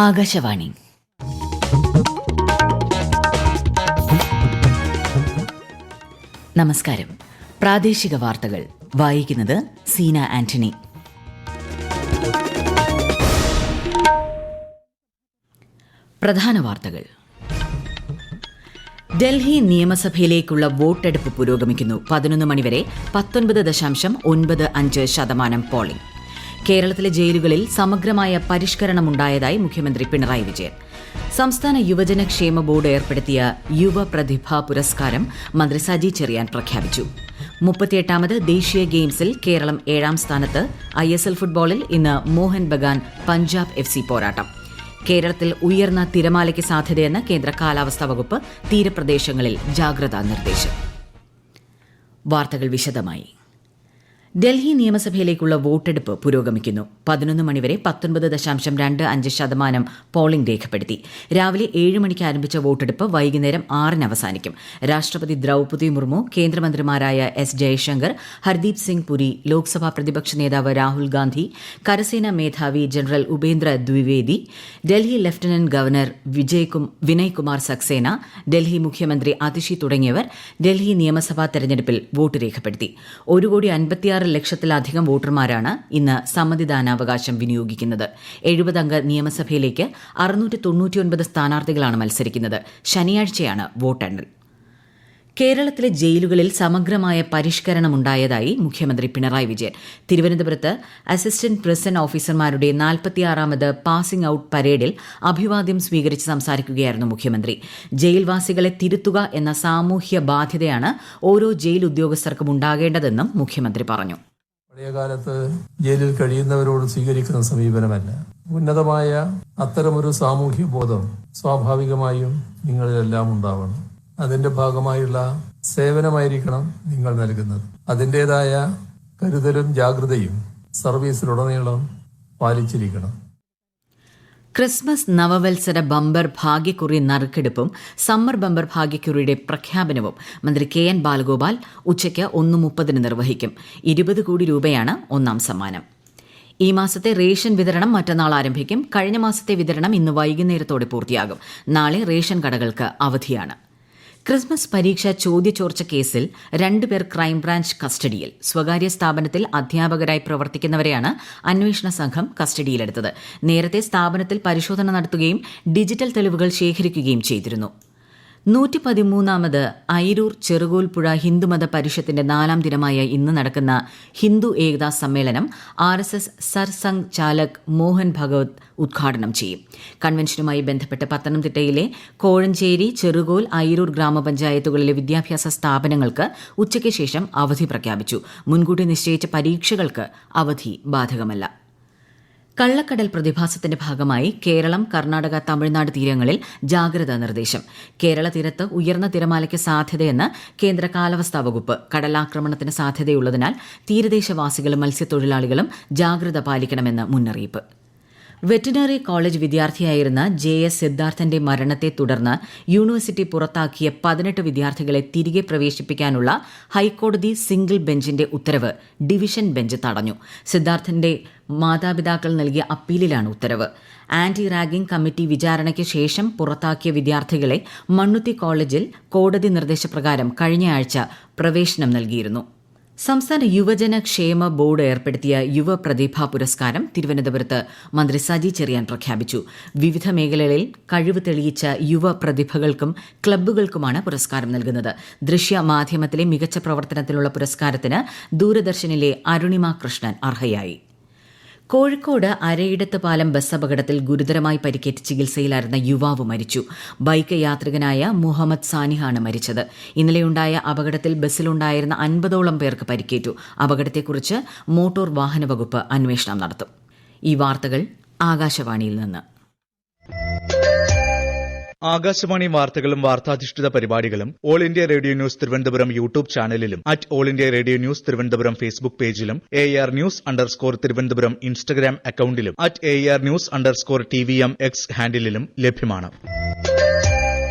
ആകാശവാണി. നമസ്കാരം. പ്രാദേശിക വാർത്തകൾ വായിക്കുന്നത് സീന ആന്റണി. പ്രധാന വാർത്തകൾ. ഡൽഹി നിയമസഭയിലേക്കുള്ള വോട്ടെടുപ്പ് പുരോഗമിക്കുന്നു. 11 മണിവരെ 19.95% പോളിംഗ്. കേരളത്തിലെ ജയിലുകളിൽ സമഗ്രമായ പരിഷ്കരണമുണ്ടായതായി മുഖ്യമന്ത്രി പിണറായി വിജയൻ. സംസ്ഥാന യുവജനക്ഷേമ ബോർഡ് ഏർപ്പെടുത്തിയ യുവ പ്രതിഭാ പുരസ്കാരം മന്ത്രി സജി ചെറിയാൻ പ്രഖ്യാപിച്ചു. 38ാമത് ദേശീയ ഗെയിംസിൽ കേരളം 7ാം സ്ഥാനത്ത്. ISL ഫുട്ബോളിൽ ഇന്ന് മോഹൻ ബഗാൻ പഞ്ചാബ് FC പോരാട്ടം. കേരളത്തിൽ ഉയർന്ന തിരമാലയ്ക്ക് സാധ്യതയെന്ന് കേന്ദ്ര കാലാവസ്ഥാ വകുപ്പ്. തീരപ്രദേശങ്ങളിൽ ജാഗ്രതാ നിർദ്ദേശം. വാർത്തകൾ വിശദമായി. ഡൽഹി നിയമസഭയിലേക്കുള്ള വോട്ടെടുപ്പ് പുരോഗമിക്കുന്നു. 11 മണിവരെ 19.25% പോളിംഗ് രേഖപ്പെടുത്തി. രാവിലെ 7 മണിക്ക് ആരംഭിച്ച വോട്ടെടുപ്പ് വൈകുന്നേരം 6-ന് അവസാനിക്കും. രാഷ്ട്രപതി ദ്രൌപദി മുർമു, കേന്ദ്രമന്ത്രിമാരായ S. ജയശങ്കർ, ഹർദീപ് സിംഗ് പുരി, ലോക്സഭാ പ്രതിപക്ഷ നേതാവ് രാഹുൽ ഗാന്ധി, കരസേനാ മേധാവി general Upendra Dwivedi, Delhi lieutenant governor Vinay Kumar Saxena, Delhi മുഖ്യമന്ത്രി അതിഷി തുടങ്ങിയവർ ഡൽഹി നിയമസഭാ തെരഞ്ഞെടുപ്പിൽ വോട്ട് രേഖപ്പെടുത്തി. 1,56,00,000 ലക്ഷത്തിലധികം വോട്ടർമാരാണ് ഇന്ന് സമ്മതിദാനാവകാശം വിനിയോഗിക്കുന്നത്. 70 അംഗ നിയമസഭയിലേക്ക് 699 സ്ഥാനാർത്ഥികളാണ് മത്സരിക്കുന്നത്. ശനിയാഴ്ചയാണ് വോട്ടെണ്ണൽ. കേരളത്തിലെ ജയിലുകളിൽ സമഗ്രമായ പരിഷ്കരണമുണ്ടായതായി മുഖ്യമന്ത്രി പിണറായി വിജയൻ. തിരുവനന്തപുരത്ത് അസിസ്റ്റന്റ് പ്രിസൺ ഓഫീസർമാരുടെ 46ാമത് പാസിംഗ് ഔട്ട് പരേഡിൽ അഭിവാദ്യം സ്വീകരിച്ച് സംസാരിക്കുകയായിരുന്നു മുഖ്യമന്ത്രി. ജയിൽവാസികളെ തിരുത്തുക എന്ന സാമൂഹ്യ ബാധ്യതയാണ് ഓരോ ജയിൽ ഉദ്യോഗസ്ഥർക്കും ഉണ്ടാകേണ്ടതെന്നും മുഖ്യമന്ത്രി പറഞ്ഞു. പഴയകാലത്ത് ജയിലിൽ കഴിയുന്നവരോട് സ്വീകരിക്കുന്ന സമീപനമല്ല. ഉന്നതമായ അത്തരമൊരു സാമൂഹ്യ ബോധം സ്വാഭാവികമായും നിങ്ങളിലെല്ലാം ഉണ്ടാവണം. അതിന്റെ ഭാഗമായുള്ള സേവനമായിരിക്കണം നിങ്ങൾ നൽകുന്നത്. അതിൻ്റെതായ കരുതലും ജാഗ്രതയും സർവീസിലുടനീളം പാലിച്ചിരിക്കണം. ക്രിസ്മസ് നവവത്സര ബമ്പർ ഭാഗ്യക്കുറി നറുക്കെടുപ്പും സമ്മർ ബമ്പർ ഭാഗ്യക്കുറിയുടെ പ്രഖ്യാപനവും മന്ത്രി KN ബാലഗോപാൽ ഉച്ചയ്ക്ക് 1:30 നിർവഹിക്കും. 20 കോടി രൂപയാണ് ഒന്നാം സമ്മാനം. ഈ മാസത്തെ റേഷൻ വിതരണം മറ്റന്നാൾ ആരംഭിക്കും. കഴിഞ്ഞ മാസത്തെ വിതരണം ഇന്ന് വൈകുന്നേരത്തോടെ പൂർത്തിയാകും. നാളെ റേഷൻ കടകൾക്ക് അവധിയാണ്. ക്രിസ്മസ് പരീക്ഷ ചോദ്യചോർച്ച കേസിൽ 2 പേർ ക്രൈംബ്രാഞ്ച് കസ്റ്റഡിയിൽ. സ്വകാര്യ സ്ഥാപനത്തിൽ അധ്യാപകരായി പ്രവർത്തിക്കുന്നവരെയാണ് അന്വേഷണ സംഘം കസ്റ്റഡിയിലെടുത്തത്. നേരത്തെ സ്ഥാപനത്തിൽ പരിശോധന നടത്തുകയും ഡിജിറ്റൽ തെളിവുകൾ ശേഖരിക്കുകയും ചെയ്തിരുന്നു. 113ാമത് അയിരൂർ ചെറുകോൽപ്പുഴ ഹിന്ദുമത പരിഷത്തിന്റെ 4ാം ദിനമായ ഇന്ന് നടക്കുന്ന ഹിന്ദു ഏകതാ സമ്മേളനം RSS സർസംഘ് ചാലക് മോഹൻ ഭഗവത് ഉദ്ഘാടനം ചെയ്യും. കൺവെൻഷനുമായി ബന്ധപ്പെട്ട് പത്തനംതിട്ടയിലെ കോഴഞ്ചേരി, ചെറുകോൽ, അയിരൂർ ഗ്രാമപഞ്ചായത്തുകളിലെ വിദ്യാഭ്യാസ സ്ഥാപനങ്ങൾക്ക് ഉച്ചയ്ക്ക് ശേഷം അവധി പ്രഖ്യാപിച്ചു. മുൻകൂട്ടി നിശ്ചയിച്ച പരീക്ഷകൾക്ക് അവധി ബാധകമല്ല. കള്ളക്കടൽ പ്രതിഭാസത്തിന്റെ ഭാഗമായി കേരളം, കർണാടക, തമിഴ്നാട് തീരങ്ങളിൽ ജാഗ്രതാ നിർദ്ദേശം. കേരള തീരത്ത് ഉയർന്ന തിരമാലയ്ക്ക് സാധ്യതയെന്ന് കേന്ദ്ര കാലാവസ്ഥാ വകുപ്പ്. കടലാക്രമണത്തിന് സാധ്യതയുള്ളതിനാൽ തീരദേശവാസികളും മത്സ്യത്തൊഴിലാളികളും ജാഗ്രത പാലിക്കണമെന്ന് മുന്നറിയിപ്പ്. വെറ്റിനറി കോളേജ് വിദ്യാർത്ഥിയായിരുന്ന JS സിദ്ധാർത്ഥന്റെ മരണത്തെ തുടർന്ന് യൂണിവേഴ്സിറ്റി പുറത്താക്കിയ 18 വിദ്യാർത്ഥികളെ തിരികെ പ്രവേശിപ്പിക്കാനുള്ള ഹൈക്കോടതി സിംഗിൾ ബെഞ്ചിന്റെ ഉത്തരവ് ഡിവിഷൻ ബെഞ്ച് തടഞ്ഞു. സിദ്ധാർത്ഥന്റെ മാതാപിതാക്കൾ നൽകിയ അപ്പീലിലാണ് ഉത്തരവ്. ആന്റി റാഗിംഗ് കമ്മിറ്റി വിചാരണയ്ക്ക് ശേഷം പുറത്താക്കിയ വിദ്യാർത്ഥികളെ മണ്ണുത്തി കോളേജിൽ കോടതി നിർദ്ദേശപ്രകാരം കഴിഞ്ഞയാഴ്ച പ്രവേശനം നൽകിയിരുന്നു. സംസ്ഥാന യുവജനക്ഷേമ ബോർഡ് ഏർപ്പെടുത്തിയ യുവ പ്രതിഭാ പുരസ്കാരം തിരുവനന്തപുരത്ത് മന്ത്രി സജി ചെറിയാൻ പ്രഖ്യാപിച്ചു. വിവിധ മേഖലകളിൽ കഴിവ് തെളിയിച്ച യുവ പ്രതിഭകൾക്കും ക്ലബ്ബുകൾക്കുമാണ് പുരസ്കാരം നൽകുന്നത്. ദൃശ്യ മാധ്യമത്തിലെ മികച്ച പ്രവർത്തനത്തിനുള്ള പുരസ്കാരത്തിന് ദൂരദർശനിലെ അരുണിമ കൃഷ്ണൻ അർഹയായി. കോഴിക്കോട് അരയിടത്ത് പാലം ബസ് അപകടത്തിൽ ഗുരുതരമായി പരിക്കേറ്റ് ചികിത്സയിലായിരുന്ന യുവാവ് മരിച്ചു. ബൈക്ക് യാത്രികനായ മുഹമ്മദ് സാനിഹാണ് മരിച്ചത്. ഇന്നലെയുണ്ടായ അപകടത്തിൽ ബസ്സിലുണ്ടായിരുന്ന 50ഓളം പേർക്ക് പരിക്കേറ്റു. അപകടത്തെക്കുറിച്ച് മോട്ടോർ വാഹന വകുപ്പ് അന്വേഷണം നടത്തും. ഈ വാർത്തകൾ ആകാശവാണിയിൽ നിന്ന്. ആകാശവാണി വാർത്തകളും വാർത്താധിഷ്ഠിത പരിപാടികളും All India Radio News Thiruvananthapuram YouTube ചാനലിലും All India Radio News Thiruvananthapuram Facebook പേജിലും AR News_ തിരുവനന്തപുരം ഇൻസ്റ്റഗ്രാം അക്കൌണ്ടിലും AR News_TVM X ഹാൻഡിലും ലഭ്യമാണ്.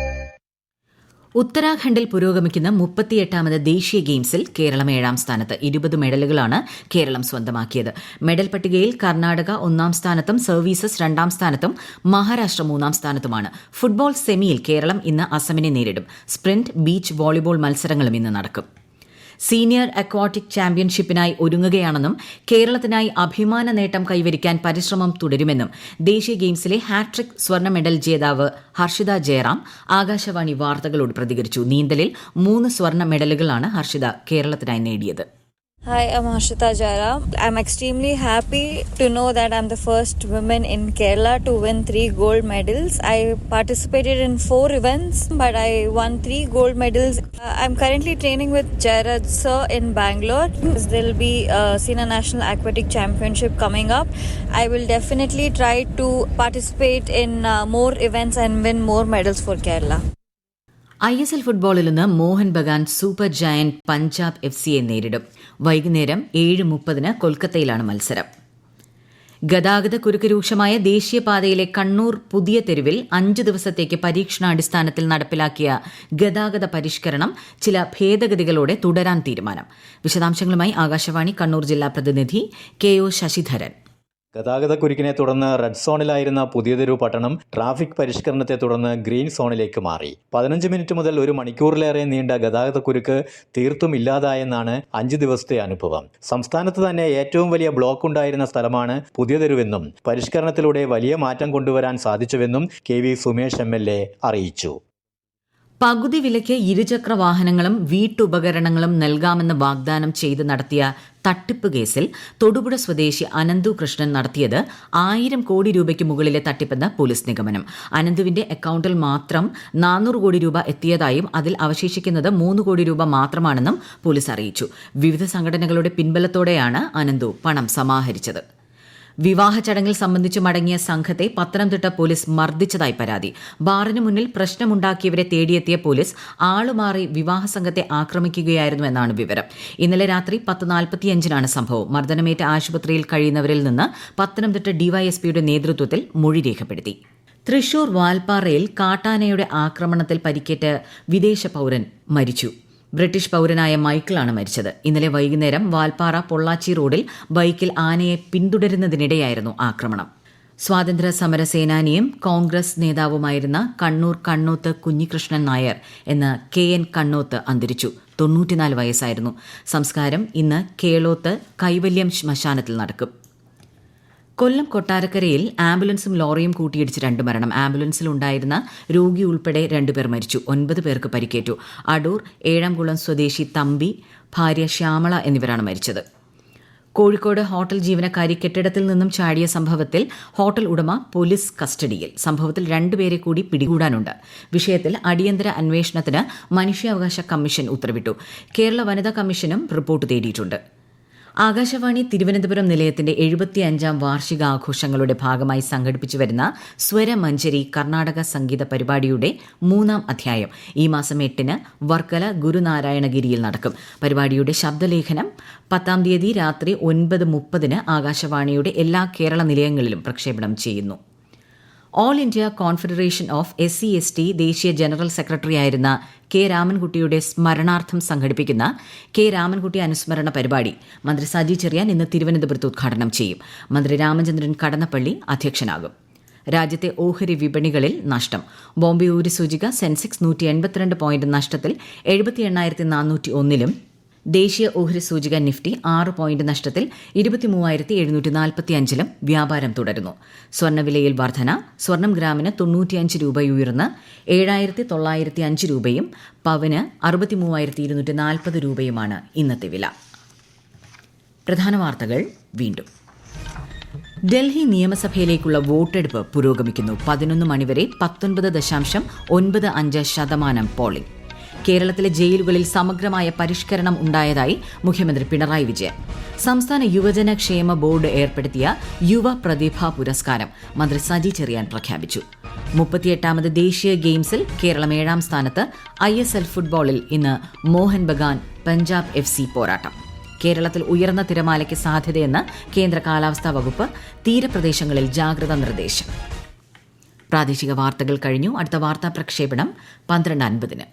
ഉത്തരാഖണ്ഡിൽ പുരോഗമിക്കുന്ന 38ാമത് ദേശീയ ഗെയിംസിൽ കേരളം 7ാം സ്ഥാനത്ത്. 20 മെഡലുകളാണ് കേരളം സ്വന്തമാക്കിയത്. മെഡൽ പട്ടികയിൽ കർണാടക 1ാം സ്ഥാനത്തും സർവീസസ് 2ാം സ്ഥാനത്തും മഹാരാഷ്ട്ര 3ാം സ്ഥാനത്തുമാണ്. ഫുട്ബോൾ സെമിയിൽ കേരളം ഇന്ന് അസമിനെ നേരിടും. സ്പ്രിന്റ്, ബീച്ച് വോളിബോൾ മത്സരങ്ങളും ഇന്ന് നടക്കും. സീനിയർ അക്വാട്ടിക് ചാമ്പ്യൻഷിപ്പിനായി ഒരുങ്ങുകയാണെന്നും കേരളത്തിനായി അഭിമാന നേട്ടം കൈവരിക്കാൻ പരിശ്രമം തുടരുമെന്നും ദേശീയ ഗെയിംസിലെ ഹാട്രിക് സ്വർണ്ണ മെഡൽ ജേതാവ് ഹർഷിത ജയറാം ആകാശവാണി വാർത്തകളോട് പ്രതികരിച്ചു. നീന്തലിൽ 3 സ്വർണ്ണ മെഡലുകളാണ് ഹർഷിത കേരളത്തിനായി നേടിയത്. Hi, I'm Harshita Jairam. I'm extremely happy to know that I'm the first woman in Kerala to win 3 gold medals. I participated in 4 events, but I won 3 gold medals. I'm currently training with Jairaj sir in Bangalore. There'll be a Senior National Aquatic Championship coming up. I will definitely try to participate in more events and win more medals for Kerala. ISL ഫുട്ബോളിൽ ഇന്ന് Mohan Bagan super giant Punjab FCയെ നേരിടും. വൈകുന്നേരം 7:30 കൊൽക്കത്തയിലാണ് മത്സരം. ഗതാഗതക്കുരുക്ക് രൂക്ഷമായ ദേശീയപാതയിലെ കണ്ണൂർ പുതിയ തെരുവിൽ 5 ദിവസത്തേക്ക് പരീക്ഷണാടിസ്ഥാനത്തിൽ നടപ്പിലാക്കിയ ഗതാഗത പരിഷ്കരണം ചില ഭേദഗതികളോടെ തുടരാൻ തീരുമാനം. വിശദാംശങ്ങളുമായി ആകാശവാണി കണ്ണൂർ ജില്ലാ പ്രതിനിധി KO ശശിധരൻ. ഗതാഗതക്കുരുക്കിനെ തുടർന്ന് റെഡ് സോണിലായിരുന്ന പുതിയതെരു പട്ടണം ട്രാഫിക് പരിഷ്കരണത്തെ തുടർന്ന് ഗ്രീൻ സോണിലേക്ക് മാറി. 15 മിനിറ്റ് മുതൽ 1 മണിക്കൂറിലേറെ നീണ്ട ഗതാഗതക്കുരുക്ക് തീർത്തും ഇല്ലാതായെന്നാണ് 5 ദിവസത്തെ അനുഭവം. സംസ്ഥാനത്ത് തന്നെ ഏറ്റവും വലിയ ബ്ലോക്ക് ഉണ്ടായിരുന്ന സ്ഥലമാണ് പുതിയതെരുവെന്നും പരിഷ്കരണത്തിലൂടെ വലിയ മാറ്റം കൊണ്ടുവരാൻ സാധിച്ചുവെന്നും KV സുമേഷ് MLA അറിയിച്ചു. പകുതി വിലയ്ക്ക് ഇരുചക്ര വാഹനങ്ങളും വീട്ടുപകരണങ്ങളും നൽകാമെന്ന് വാഗ്ദാനം ചെയ്ത് നടത്തിയ തട്ടിപ്പ് കേസിൽ തൊടുപുഴ സ്വദേശി അനന്തു കൃഷ്ണൻ നടത്തിയത് 1000 കോടി രൂപയ്ക്ക് മുകളിലെ തട്ടിപ്പെന്ന് പോലീസ് നിഗമനം. അനന്തുവിന്റെ അക്കൌണ്ടിൽ മാത്രം 400 കോടി രൂപ എത്തിയതായും അതിൽ അവശേഷിക്കുന്നത് 3 കോടി രൂപ മാത്രമാണെന്നും പോലീസ് അറിയിച്ചു. വിവിധ സംഘടനകളുടെ പിൻബലത്തോടെയാണ് അനന്തു പണം സമാഹരിച്ചത്. വിവാഹ ചടങ്ങിൽ സംബന്ധിച്ച് മടങ്ങിയ സംഘത്തെ പത്തനംതിട്ട പോലീസ് മർദ്ദിച്ചതായി പരാതി. ബാറിന് മുന്നിൽ പ്രശ്നമുണ്ടാക്കിയവരെ തേടിയെത്തിയ പോലീസ് ആളുമാറി വിവാഹ സംഘത്തെ ആക്രമിക്കുകയായിരുന്നുവെന്നാണ് വിവരം. ഇന്നലെ രാത്രി 10:45 സംഭവം. മർദ്ദനമേറ്റ ആശുപത്രിയിൽ കഴിയുന്നവരിൽ നിന്ന് പത്തനംതിട്ട ഡിവൈഎസ്പിയുടെ നേതൃത്വത്തിൽ മൊഴി രേഖപ്പെടുത്തി. തൃശൂർ വാൽപ്പാറയിൽ കാട്ടാനയുടെ ആക്രമണത്തിൽ പരിക്കേറ്റ് വിദേശ പൌരൻ മരിച്ചു. ബ്രിട്ടീഷ് പൌരനായ മൈക്കിളാണ് മരിച്ചത്. ഇന്നലെ വൈകുന്നേരം വാൽപ്പാറ പൊള്ളാച്ചി റോഡിൽ ബൈക്കിൽ ആനയെ പിന്തുടരുന്നതിനിടെയായിരുന്നു ആക്രമണം. സ്വാതന്ത്ര്യ സമര സേനാനിയും കോൺഗ്രസ് നേതാവുമായിരുന്ന കണ്ണൂർ കണ്ണോത്ത് കുഞ്ഞികൃഷ്ണൻ നായർ എന്ന KN കണ്ണോത്ത് അന്തരിച്ചു. 94 വയസ്സായിരുന്നു. സംസ്കാരം ഇന്ന് കേളോത്ത് കൈവല്യം ശ്മശാനത്തിൽ നടക്കും. കൊല്ലം കൊട്ടാരക്കരയിൽ ആംബുലൻസും ലോറിയും കൂട്ടിയിടിച്ച് 2 മരണം. ആംബുലൻസിലുണ്ടായിരുന്ന രോഗി ഉൾപ്പെടെ 2 പേർ മരിച്ചു. 9 പേർക്ക് പരിക്കേറ്റു. അടൂർ ഏഴംകുളം സ്വദേശി തമ്പി, ഭാര്യ ശ്യാമള എന്നിവരാണ് മരിച്ചത്. കോഴിക്കോട് ഹോട്ടൽ ജീവനക്കാരി കെട്ടിടത്തിൽ നിന്നും ചാടിയ സംഭവത്തിൽ ഹോട്ടൽ ഉടമ പോലീസ് കസ്റ്റഡിയിൽ. സംഭവത്തിൽ 2 പേരെ കൂടി പിടികൂടാനുണ്ട്. വിഷയത്തിൽ അടിയന്തര അന്വേഷണത്തിന് മനുഷ്യാവകാശ കമ്മീഷൻ ഉത്തരവിട്ടു. കേരള വനിതാ കമ്മീഷനും റിപ്പോർട്ട് തേടിയിട്ടുണ്ട്. ആകാശവാണി തിരുവനന്തപുരം നിലയത്തിന്റെ 75ാം വാർഷികാഘോഷങ്ങളുടെ ഭാഗമായി സംഘടിപ്പിച്ചുവരുന്ന സ്വരമഞ്ജരി കർണാടക സംഗീത പരിപാടിയുടെ 3ാം അധ്യായം ഈ മാസം 8-ന് വർക്കല ഗുരുനാരായണഗിരിയിൽ നടക്കും. പരിപാടിയുടെ ശബ്ദലേഖനം 10-ാം തീയതി രാത്രി 9:30-ന് ആകാശവാണിയുടെ എല്ലാ കേരള നിലയങ്ങളിലും പ്രക്ഷേപണം ചെയ്യുന്നു. All India confederation of SC/ST ദേശീയ ജനറൽ സെക്രട്ടറിയായിരുന്ന K. രാമൻകുട്ടിയുടെ സ്മരണാർത്ഥം സംഘടിപ്പിക്കുന്ന K. രാമൻകുട്ടി അനുസ്മരണ പരിപാടി മന്ത്രി സജി ചെറിയാൻ ഇന്ന് തിരുവനന്തപുരത്ത് ഉദ്ഘാടനം ചെയ്യും. മന്ത്രി രാമചന്ദ്രൻ കടന്നപ്പള്ളി അധ്യക്ഷനാകും. രാജ്യത്തെ ഓഹരി വിപണികളിൽ നഷ്ടം. ബോംബെ ഊരി സൂചിക സെൻസെക്സ് 182 പോയിന്റ് നഷ്ടത്തിൽ 78,401-ലും ദേശീയ ഓഹരി സൂചിക നിഫ്റ്റി 6 പോയിന്റ് നഷ്ടത്തിൽ 23,745-ലും വ്യാപാരം തുടരുന്നു. സ്വർണ്ണവിലയിൽ വർധന. സ്വർണം ഗ്രാമിന് 95 രൂപ ഉയർന്ന് 7,905 രൂപയും പവന് 63,240 രൂപയുമാണ് ഇന്നത്തെ വില. പ്രധാന വാർത്തകൾ വീണ്ടും. ഡൽഹി നിയമസഭയിലേക്കുള്ള വോട്ടെടുപ്പ് പുരോഗമിക്കുന്നു. 11 മണിവരെ 19.95% പോളിംഗ്. കേരളത്തിലെ ജയിലുകളിൽ സമഗ്രമായ പരിഷ്കരണം ഉണ്ടായതായി മുഖ്യമന്ത്രി പിണറായി വിജയൻ. സംസ്ഥാന യുവജന ക്ഷേമ ബോർഡ് ഏർപ്പെടുത്തിയ യുവ പ്രതിഭാ പുരസ്കാരം മന്ത്രി സജി ചെറിയാൻ പ്രഖ്യാപിച്ചു. 38ാമത് ദേശീയ ഗെയിംസിൽ കേരളം 7ാം സ്ഥാനത്ത്. ISL ഫുട്ബോളിൽ ഇന്ന് മോഹൻ ബഗാൻ പഞ്ചാബ് FC പോരാട്ടം. കേരളത്തിൽ ഉയർന്ന തിരമാലയ്ക്ക് സാധ്യതയെന്ന് കേന്ദ്ര കാലാവസ്ഥാ വകുപ്പ്. തീരപ്രദേശങ്ങളിൽ ജാഗ്രതാ നിർദ്ദേശം. പ്രാദേശിക വാർത്തകൾ കഴിഞ്ഞു. അടുത്ത വാർത്താ പ്രക്ഷേപണം 12:50-ന്.